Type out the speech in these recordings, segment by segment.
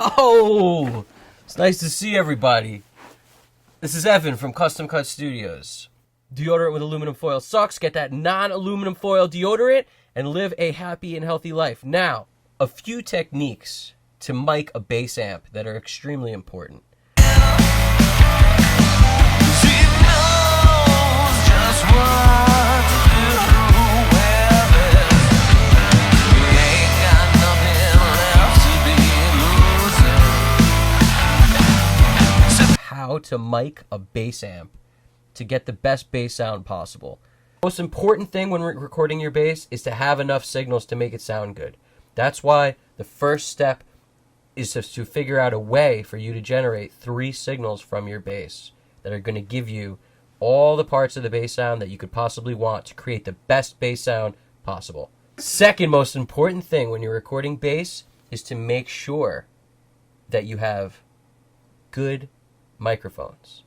Oh, it's nice to see everybody. This is Evan from Custom Cut Studios. Deodorant with aluminum foil sucks. Get that non-aluminum foil deodorant and live a happy and healthy life. Now, a few techniques to mic a bass amp that are extremely important. How to mic a bass amp to get the best bass sound possible. Most important thing when recording your bass is to have enough signals to make it sound good. That's why the first step is to figure out a way for you to generate 3 signals from your bass that are going to give you all the parts of the bass sound that you could possibly want to create the best bass sound possible. Second most important thing when you're recording bass is to make sure that you have good microphones.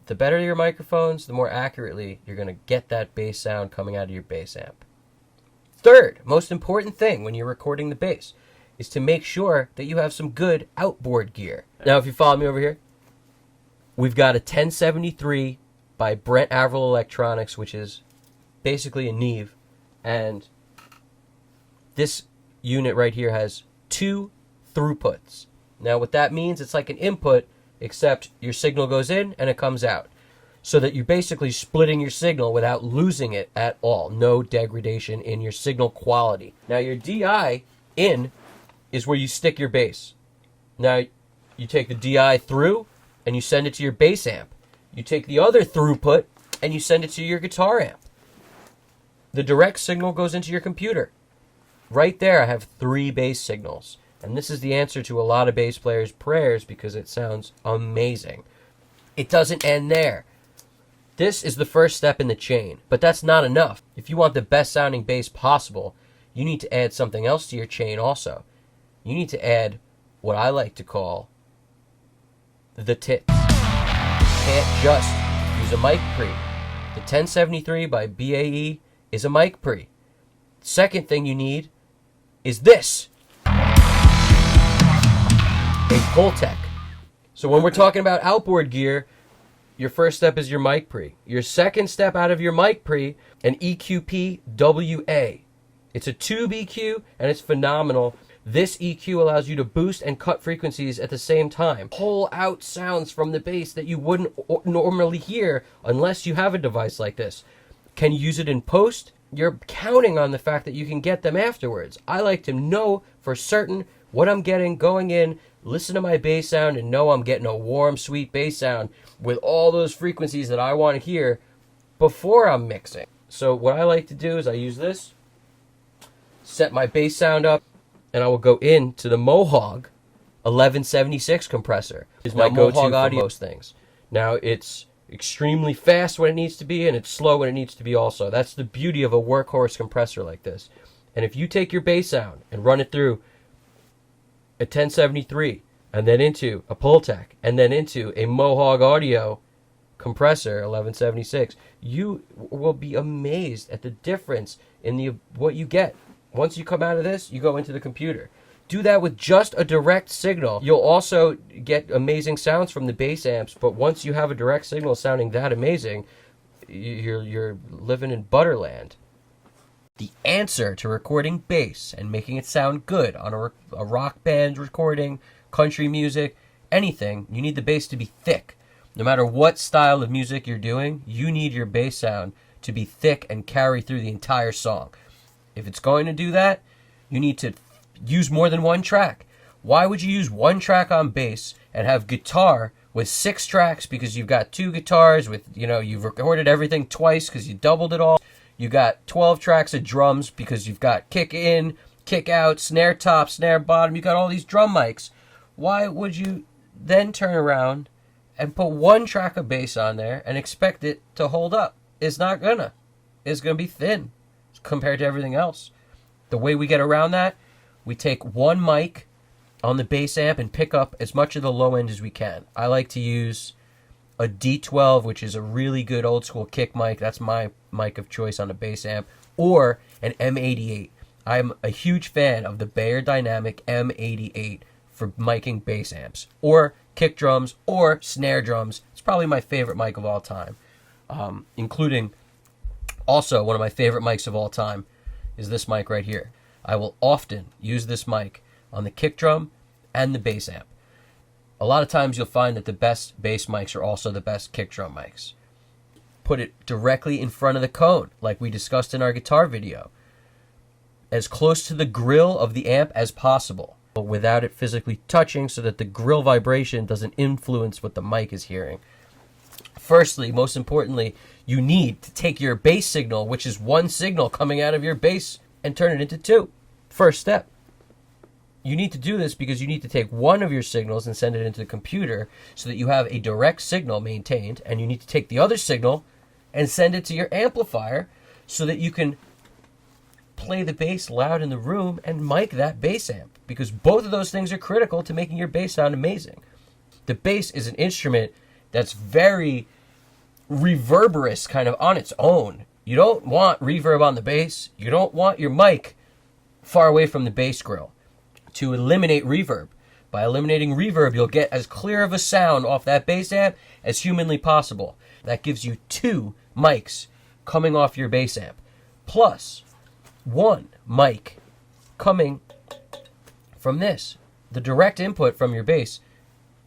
The better your microphones, the more accurately you're going to get that bass sound coming out of your bass amp. Third most important thing when you're recording the bass is to make sure that you have some good outboard gear. Now, if you follow me over here, we've got a 1073 by Brent Averill Electronics, which is basically a Neve, and this unit right here has 2 throughputs. Now, what that means, it's like an input, except your signal goes in and it comes out, so that you're basically splitting your signal without losing it at all. No degradation in your signal quality. Now, your DI in is where you stick your bass. Now, you take the DI through and you send it to your bass amp. You take the other throughput and you send it to your guitar amp. The direct signal goes into your computer. Right there, I have 3 bass signals. And this is the answer to a lot of bass players' prayers because it sounds amazing. It doesn't end there. This is the first step in the chain, but that's not enough. If you want the best sounding bass possible, you need to add something else to your chain also. You need to add what I like to call the tits. You can't just use a mic pre. The 1073 by BAE is a mic pre. Second thing you need is this. A pull tech. So when we're talking about outboard gear, your first step is your mic pre. Your second step out of your mic pre, an EQP WA. It's a tube EQ and it's phenomenal. This EQ allows you to boost and cut frequencies at the same time. Pull out sounds from the bass that you wouldn't normally hear unless you have a device like this. Can you use it in post? You're counting on the fact that you can get them afterwards. I like to know for certain what I'm getting going in, listen to my bass sound, and know I'm getting a warm, sweet bass sound with all those frequencies that I want to hear before I'm mixing. So what I like to do is I use this, set my bass sound up, and I will go into the Mohawk 1176 compressor. It's my go-to for most things. Now, it's extremely fast when it needs to be, and it's slow when it needs to be also. That's the beauty of a workhorse compressor like this. And if you take your bass sound and run it through a 1073, and then into a Pultec, and then into a Mohawk Audio compressor 1176, you will be amazed at the difference in what you get. Once you come out of this, you go into the computer. Do that with just a direct signal. You'll also get amazing sounds from the bass amps, but once you have a direct signal sounding that amazing, you're living in Butterland. The answer to recording bass and making it sound good on a rock band recording, country music, anything, you need the bass to be thick. No matter what style of music you're doing, you need your bass sound to be thick and carry through the entire song. If it's going to do that, you need to use more than one track. Why would you use one track on bass and have guitar with 6 tracks because you've got 2 guitars with, you've recorded everything twice because you doubled it all. You got 12 tracks of drums because you've got kick in, kick out, snare top, snare bottom. You got all these drum mics. Why would you then turn around and put 1 track of bass on there and expect it to hold up? It's not gonna. It's gonna be thin compared to everything else. The way we get around that, we take 1 mic on the bass amp and pick up as much of the low end as we can. I like to use a D12, which is a really good old school kick mic. That's my mic of choice on a bass amp. Or an M88. I'm a huge fan of the Beyer Dynamic M88 for miking bass amps or kick drums or snare drums. It's probably my favorite mic of all time, including also one of my favorite mics of all time is this mic right here. I will often use this mic on the kick drum and the bass amp. A lot of times you'll find that the best bass mics are also the best kick drum mics. Put it directly in front of the cone, like we discussed in our guitar video. As close to the grill of the amp as possible, but without it physically touching so that the grill vibration doesn't influence what the mic is hearing. Firstly, most importantly, you need to take your bass signal, which is one signal coming out of your bass, and turn it into two. First step. You need to do this because you need to take one of your signals and send it into the computer so that you have a direct signal maintained, and you need to take the other signal and send it to your amplifier so that you can play the bass loud in the room and mic that bass amp, because both of those things are critical to making your bass sound amazing. The bass is an instrument that's very reverberous kind of on its own. You don't want reverb on the bass. You don't want your mic far away from the bass grill. To eliminate reverb. By eliminating reverb, you'll get as clear of a sound off that bass amp as humanly possible. That gives you two mics coming off your bass amp, plus one mic coming from this. The direct input from your bass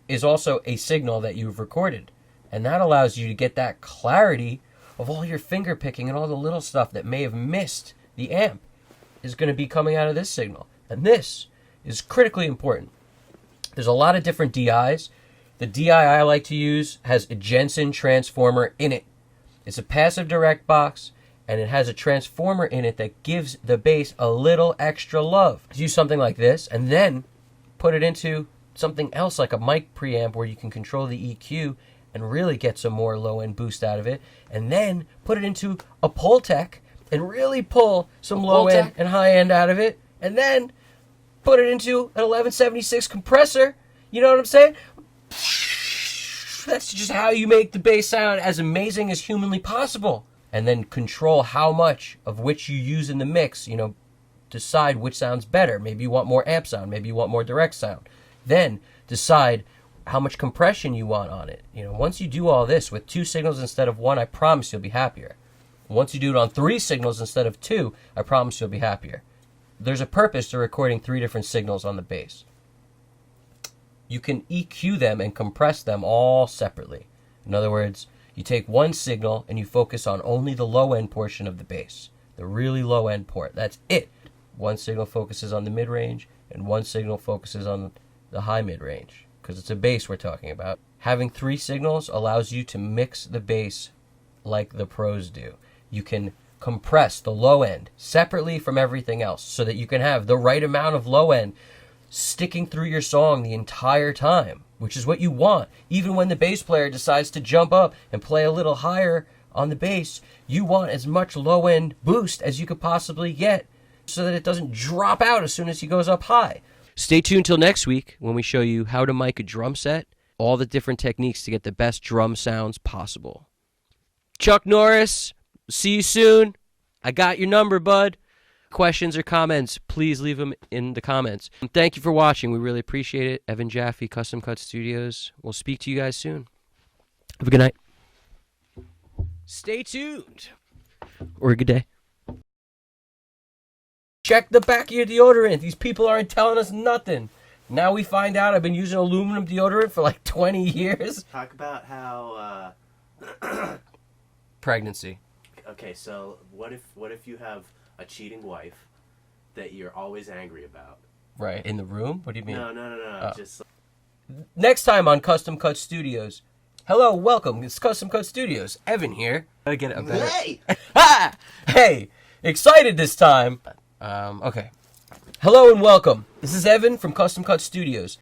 is also a signal that you've recorded, and that allows you to get that clarity of all your finger picking and all the little stuff that may have missed the amp is going to be coming out of this signal. And this is critically important. There's a lot of different DIs. The DI I like to use has a Jensen transformer in it. It's a passive direct box, and it has a transformer in it that gives the bass a little extra love. Use something like this, and then put it into something else like a mic preamp where you can control the EQ and really get some more low-end boost out of it, and then put it into a Pultec and really pull some low-end and high-end out of it, and then put it into an 1176 compressor. You know what I'm saying? That's just how you make the bass sound as amazing as humanly possible. And then control how much of which you use in the mix, decide which sounds better. Maybe you want more amp sound, maybe you want more direct sound. Then decide how much compression you want on it. Once you do all this with two signals instead of one, I promise you'll be happier. Once you do it on three signals instead of two, I promise you'll be happier. There's a purpose to recording three different signals on the bass. You can EQ them and compress them all separately. In other words, you take one signal and you focus on only the low-end portion of the bass, the really low-end port. That's it. One signal focuses on the mid-range, and one signal focuses on the high mid-range, because it's a bass we're talking about. Having three signals allows you to mix the bass like the pros do. You can compress the low end separately from everything else so that you can have the right amount of low end sticking through your song the entire time, which is what you want. Even when the bass player decides to jump up and play a little higher on the bass, you want as much low end boost as you could possibly get so that it doesn't drop out as soon as he goes up high. Stay tuned till next week when we show you how to mic a drum set, all the different techniques to get the best drum sounds possible. Chuck Norris, see you soon. I got your number, bud. Questions or comments, please leave them in the comments. Thank you for watching. We really appreciate it. Evan Jaffe, Custom Cut Studios. We'll speak to you guys soon. Have a good night. Stay tuned. Or a good day. Check the back of your deodorant. These people aren't telling us nothing. Now we find out I've been using aluminum deodorant for like 20 years. Talk about how Pregnancy. Okay, so what if you have a cheating wife that you're always angry about? Right. In the room? What do you mean? No. Oh. Just next time on Custom Cut Studios. Hello, welcome. It's Custom Cut Studios. Evan here. Gotta get a better. Hey! Ha! Hey! Excited this time. Okay. Hello and welcome. This is Evan from Custom Cut Studios.